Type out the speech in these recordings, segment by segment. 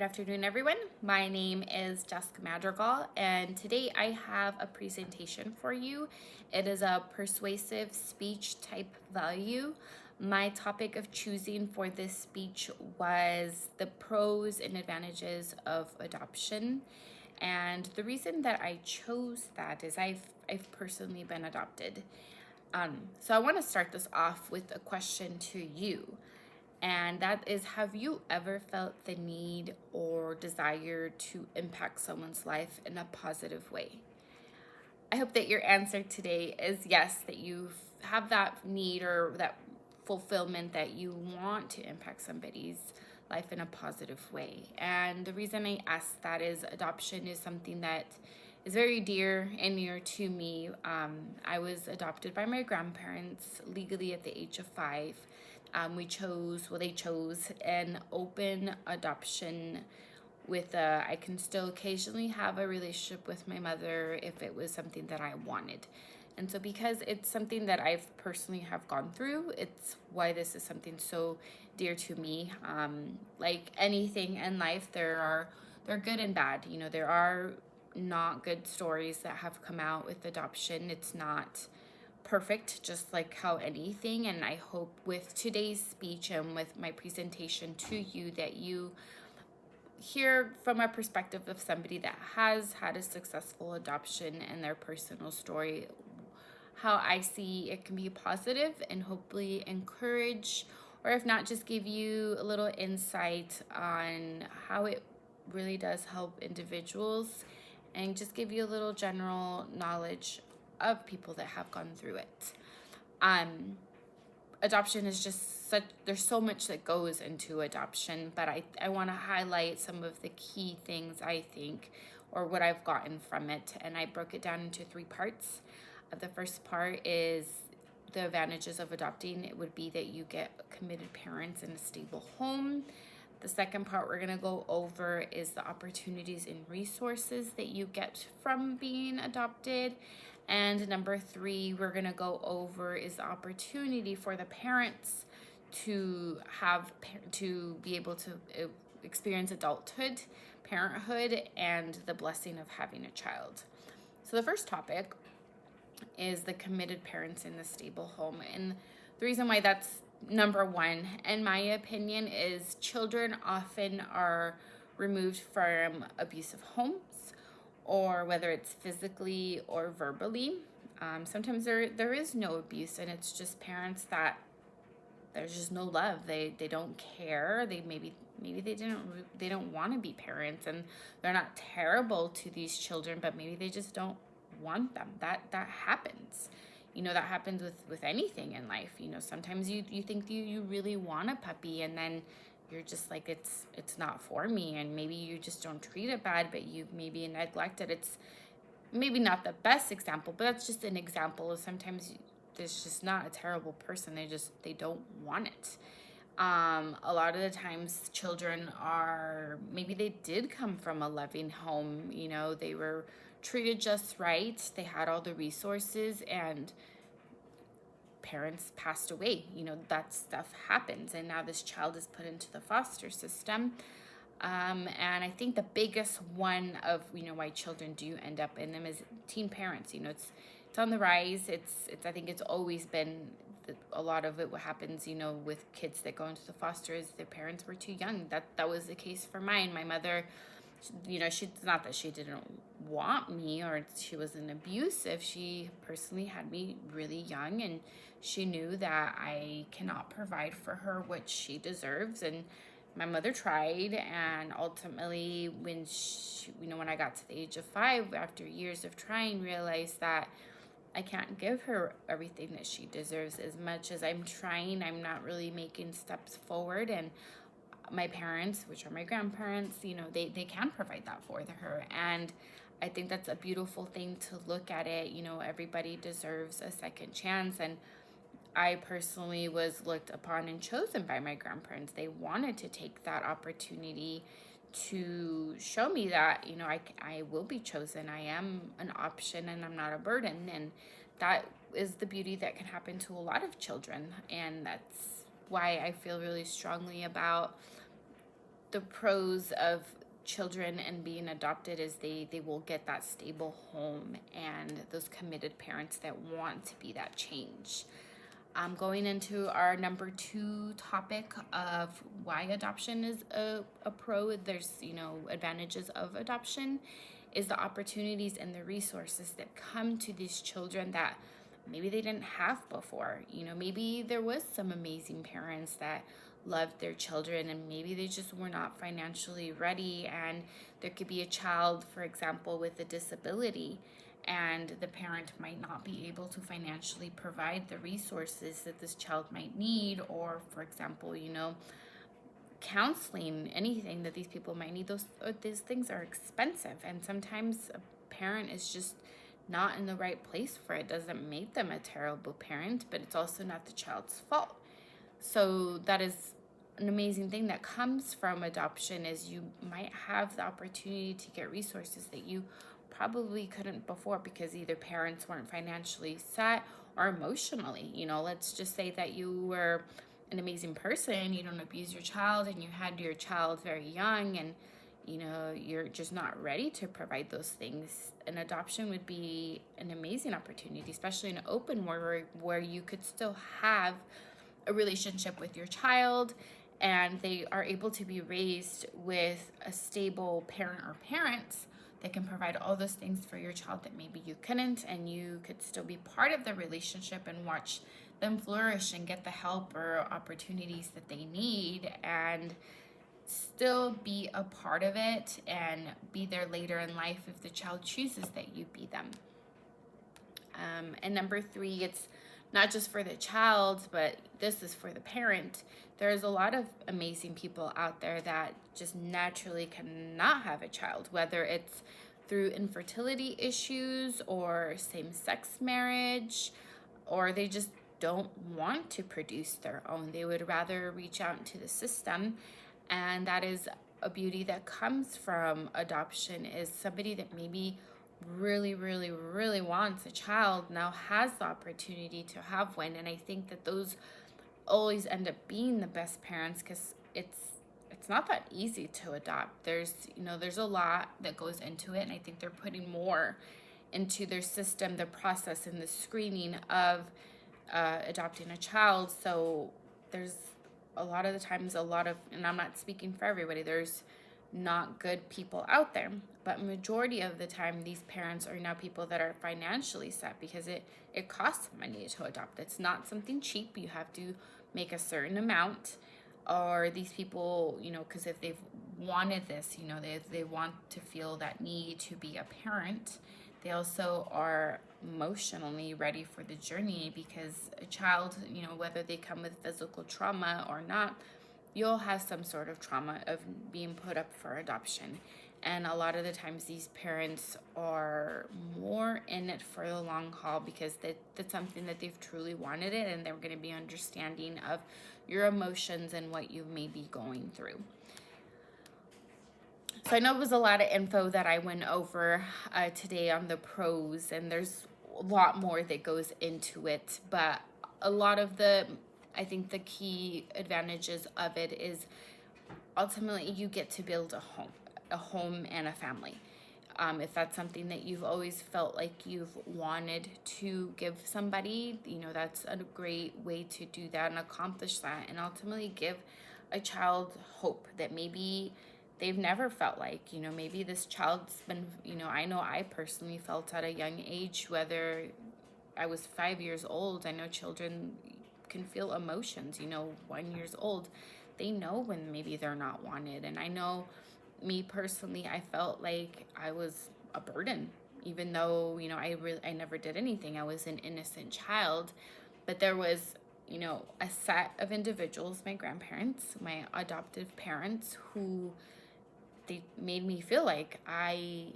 Good afternoon, everyone. My name is Jessica Madrigal, and today I have a presentation for you. It is a persuasive speech type value. My topic of choosing for this speech was the pros and advantages of adoption. And the reason that I chose that is I've personally been adopted. So I want to start this off with a question to you. And that is, have you ever felt the need or desire to impact someone's life in a positive way? I hope that your answer today is yes, that you have that need or that fulfillment that you want to impact somebody's life in a positive way. And the reason I ask that is adoption is something that is very dear and near to me. I was adopted by my grandparents legally at the age of 5. They chose an open adoption with I can still occasionally have a relationship with my mother if it was something that I wanted. And so because it's something that I've personally have gone through, it's why this is something so dear to me. Like anything in life, they're good and bad. There are not good stories that have come out with adoption. It's not perfect, just like how anything. And I hope with today's speech and with my presentation to you that you hear from a perspective of somebody that has had a successful adoption and their personal story, how I see it can be positive and hopefully encourage, or if not, just give you a little insight on how it really does help individuals and just give you a little general knowledge of people that have gone through it. Adoption is just there's so much that goes into adoption, but I want to highlight some of the key things I think, or what I've gotten from it, and I broke it down into 3 parts. The first part is the advantages of adopting. It would be that you get committed parents in a stable home. The second part we're going to go over is the opportunities and resources that you get from being adopted. And number 3 we're going to go over is the opportunity for the parents to be able to experience adulthood, parenthood, and the blessing of having a child. So the first topic is the committed parents in the stable home. And the reason why that's number 1, in my opinion, is children often are removed from abusive homes, or whether it's physically or verbally. Sometimes there is no abuse, and it's just parents that there's just no love. They don't care. Maybe they don't want to be parents, and they're not terrible to these children, but maybe they just don't want them. That happens. That happens with anything in life. Sometimes you think you really want a puppy, and then you're just like, it's not for me, and maybe you just don't treat it bad, but you maybe neglect it. It's maybe not the best example, but that's just an example of sometimes there's just not a terrible person. They don't want it. A lot of the times children maybe they did come from a loving home. They were treated just right. They had all the resources, and parents passed away. That stuff happens, and now this child is put into the foster system. And I think the biggest one of why children do end up in them is teen parents. It's on the rise. I think it's always been a lot of it. What happens with kids that go into the foster is their parents were too young. That was the case for mine. My mother, she's not that she didn't want me or she wasn't abusive. She personally had me really young, and she knew that I cannot provide for her what she deserves. And my mother tried, and ultimately when I got to the age of 5, after years of trying, realized that I can't give her everything that she deserves. As much as I'm trying, I'm not really making steps forward. And my parents, which are my grandparents, they can provide that for her. And I think that's a beautiful thing to look at it. Everybody deserves a second chance. And I personally was looked upon and chosen by my grandparents. They wanted to take that opportunity to show me that, I will be chosen. I am an option, and I'm not a burden. And that is the beauty that can happen to a lot of children. And that's why I feel really strongly about the pros of children and being adopted is they will get that stable home and those committed parents that want to be that change. Going into our number 2 topic of why adoption is a pro, there's, advantages of adoption, is the opportunities and the resources that come to these children that maybe they didn't have before. Maybe there was some amazing parents that loved their children and maybe they just were not financially ready, and there could be a child, for example, with a disability, and the parent might not be able to financially provide the resources that this child might need, or for example, counseling, anything that these people might need. These things are expensive, and sometimes a parent is just not in the right place for it. Doesn't make them a terrible parent, but it's also not the child's fault. So that is an amazing thing that comes from adoption, is you might have the opportunity to get resources that you probably couldn't before because either parents weren't financially set or emotionally. Let's just say that you were an amazing person, you don't abuse your child, and you had your child very young, and you're just not ready to provide those things. An adoption would be an amazing opportunity, especially in an open where you could still have a relationship with your child and they are able to be raised with a stable parent or parents that can provide all those things for your child that maybe you couldn't, and you could still be part of the relationship and watch them flourish and get the help or opportunities that they need, and still be a part of it and be there later in life if the child chooses that you be them. And number 3, it's not just for the child, but this is for the parent. There's a lot of amazing people out there that just naturally cannot have a child, whether it's through infertility issues or same-sex marriage, or they just don't want to produce their own. They would rather reach out into the system, and that is a beauty that comes from adoption, is somebody that maybe really, really, really wants a child now has the opportunity to have one. And I think that those always end up being the best parents, because it's not that easy to adopt. There's a lot that goes into it, and I think they're putting more into their system, the process and the screening of adopting a child. So there's a lot of the times and I'm not speaking for everybody, there's not good people out there, but majority of the time these parents are now people that are financially set, because it costs money to adopt. It's not something cheap. You have to make a certain amount, or these people, because if they've wanted this, they want to feel that need to be a parent, they also are emotionally ready for the journey, because a child, whether they come with physical trauma or not, you'll have some sort of trauma of being put up for adoption. And a lot of the times these parents are more in it for the long haul, because that's something that they've truly wanted it, and they're going to be understanding of your emotions and what you may be going through. So I know it was a lot of info that I went over today on the pros, and there's a lot more that goes into it, but a lot of I think the key advantages of it is ultimately you get to build a home and a family. If that's something that you've always felt like you've wanted to give somebody, that's a great way to do that and accomplish that, and ultimately give a child hope that maybe they've never felt like. Maybe this child's been, I know I personally felt at a young age, whether I was 5 years old. I know children can feel emotions, 1 year old. They know when maybe they're not wanted. And I know me personally, I felt like I was a burden, even though, I never did anything. I was an innocent child, but there was, a set of individuals, my grandparents, my adoptive parents, who they made me feel like I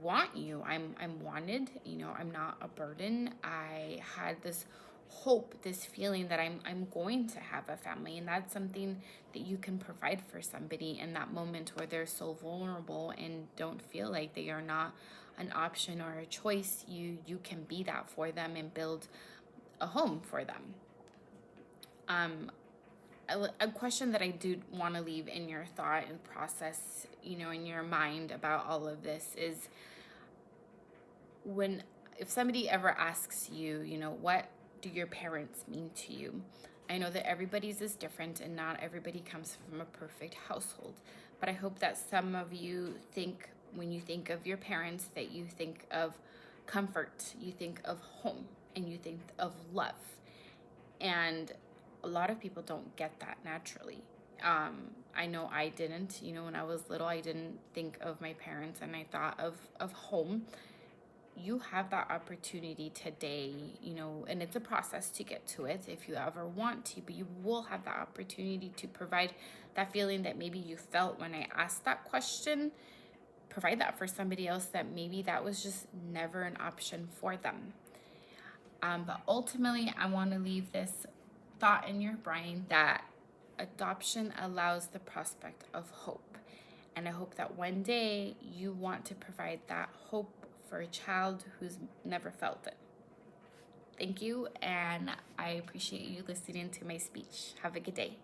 want you. I'm wanted, I'm not a burden. I had this hope, this feeling that I'm going to have a family, and that's something that you can provide for somebody in that moment where they're so vulnerable and don't feel like they are not an option or a choice. You can be that for them and build a home for them. a question that I do want to leave in your thought and process, in your mind about all of this is, if somebody ever asks you, what do your parents mean to you? I know that everybody's is different and not everybody comes from a perfect household, but I hope that some of you think, when you think of your parents, that you think of comfort, you think of home, and you think of love. And a lot of people don't get that naturally. I know I didn't. When I was little, I didn't think of my parents and I thought of home. You have that opportunity today, and it's a process to get to it if you ever want to, but you will have that opportunity to provide that feeling that maybe you felt when I asked that question. Provide that for somebody else that maybe that was just never an option for them. But ultimately, I want to leave this thought in your brain that adoption allows the prospect of hope. And I hope that one day you want to provide that hope for a child who's never felt it. Thank you, and I appreciate you listening to my speech. Have a good day.